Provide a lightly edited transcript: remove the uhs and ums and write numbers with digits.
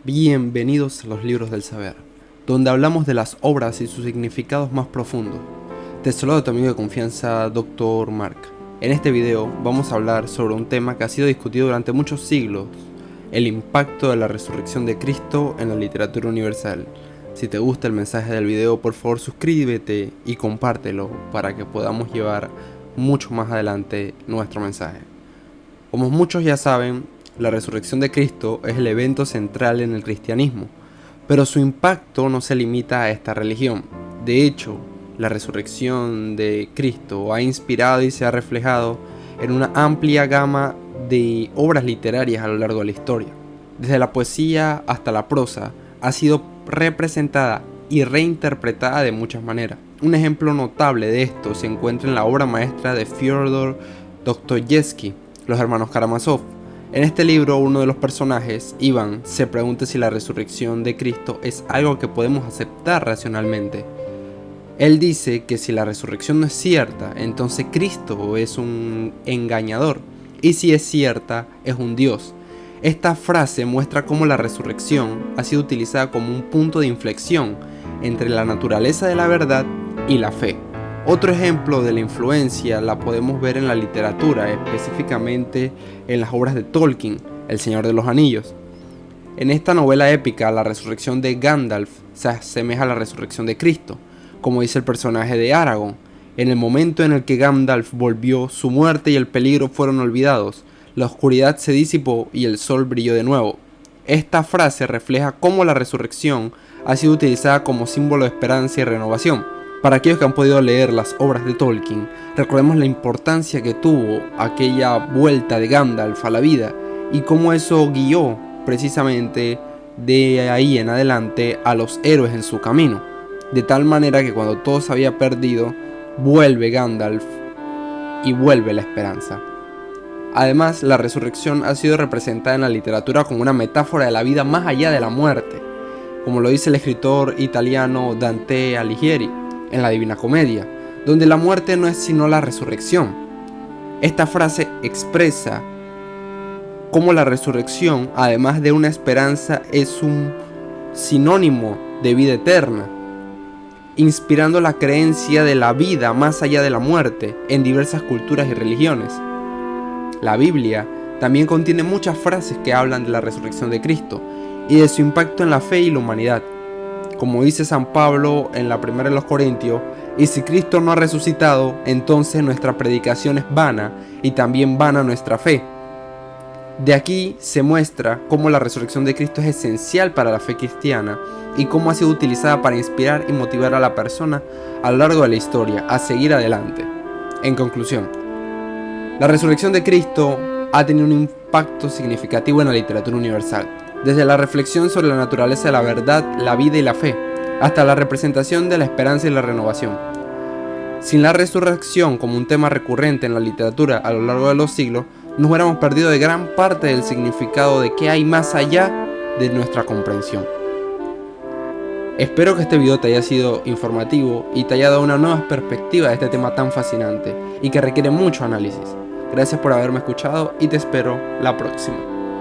Bienvenidos a los libros del saber, donde hablamos de las obras y sus significados más profundos. Te saluda tu amigo de confianza, Dr. Mark. En este video vamos a hablar sobre un tema que ha sido discutido durante muchos siglos, el impacto de la resurrección de Cristo en la literatura universal. Si te gusta el mensaje del video, por favor suscríbete y compártelo para que podamos llevar mucho más adelante nuestro mensaje. Como muchos ya saben, la resurrección de Cristo es el evento central en el cristianismo, pero su impacto no se limita a esta religión. De hecho, la resurrección de Cristo ha inspirado y se ha reflejado en una amplia gama de obras literarias a lo largo de la historia. Desde la poesía hasta la prosa, ha sido representada y reinterpretada de muchas maneras. Un ejemplo notable de esto se encuentra en la obra maestra de Fyodor Dostoyevsky, Los hermanos Karamazov. En este libro, uno de los personajes, Iván, se pregunta si la resurrección de Cristo es algo que podemos aceptar racionalmente. Él dice que si la resurrección no es cierta, entonces Cristo es un engañador, y si es cierta, es un Dios. Esta frase muestra cómo la resurrección ha sido utilizada como un punto de inflexión entre la naturaleza de la verdad y la fe. Otro ejemplo de la influencia la podemos ver en la literatura, específicamente en las obras de Tolkien, El Señor de los Anillos. En esta novela épica, la resurrección de Gandalf se asemeja a la resurrección de Cristo, como dice el personaje de Aragorn. En el momento en el que Gandalf volvió, su muerte y el peligro fueron olvidados, la oscuridad se disipó y el sol brilló de nuevo. Esta frase refleja cómo la resurrección ha sido utilizada como símbolo de esperanza y renovación. Para aquellos que han podido leer las obras de Tolkien, recordemos la importancia que tuvo aquella vuelta de Gandalf a la vida y cómo eso guió precisamente de ahí en adelante a los héroes en su camino. De tal manera que cuando todo se había perdido, vuelve Gandalf y vuelve la esperanza. Además, la resurrección ha sido representada en la literatura como una metáfora de la vida más allá de la muerte, como lo dice el escritor italiano Dante Alighieri en la Divina Comedia, donde la muerte no es sino la resurrección. Esta frase expresa cómo la resurrección, además de una esperanza, es un sinónimo de vida eterna, inspirando la creencia de la vida más allá de la muerte en diversas culturas y religiones. La Biblia también contiene muchas frases que hablan de la resurrección de Cristo y de su impacto en la fe y la humanidad. Como dice San Pablo en la primera de los Corintios, y si Cristo no ha resucitado, entonces nuestra predicación es vana y también vana nuestra fe. De aquí se muestra cómo la resurrección de Cristo es esencial para la fe cristiana y cómo ha sido utilizada para inspirar y motivar a la persona a lo largo de la historia a seguir adelante. En conclusión, la resurrección de Cristo ha tenido un impacto significativo en la literatura universal. Desde la reflexión sobre la naturaleza de la verdad, la vida y la fe, hasta la representación de la esperanza y la renovación. Sin la resurrección como un tema recurrente en la literatura a lo largo de los siglos, nos hubiéramos perdido de gran parte del significado de qué hay más allá de nuestra comprensión. Espero que este video te haya sido informativo y te haya dado una nueva perspectiva de este tema tan fascinante y que requiere mucho análisis. Gracias por haberme escuchado y te espero la próxima.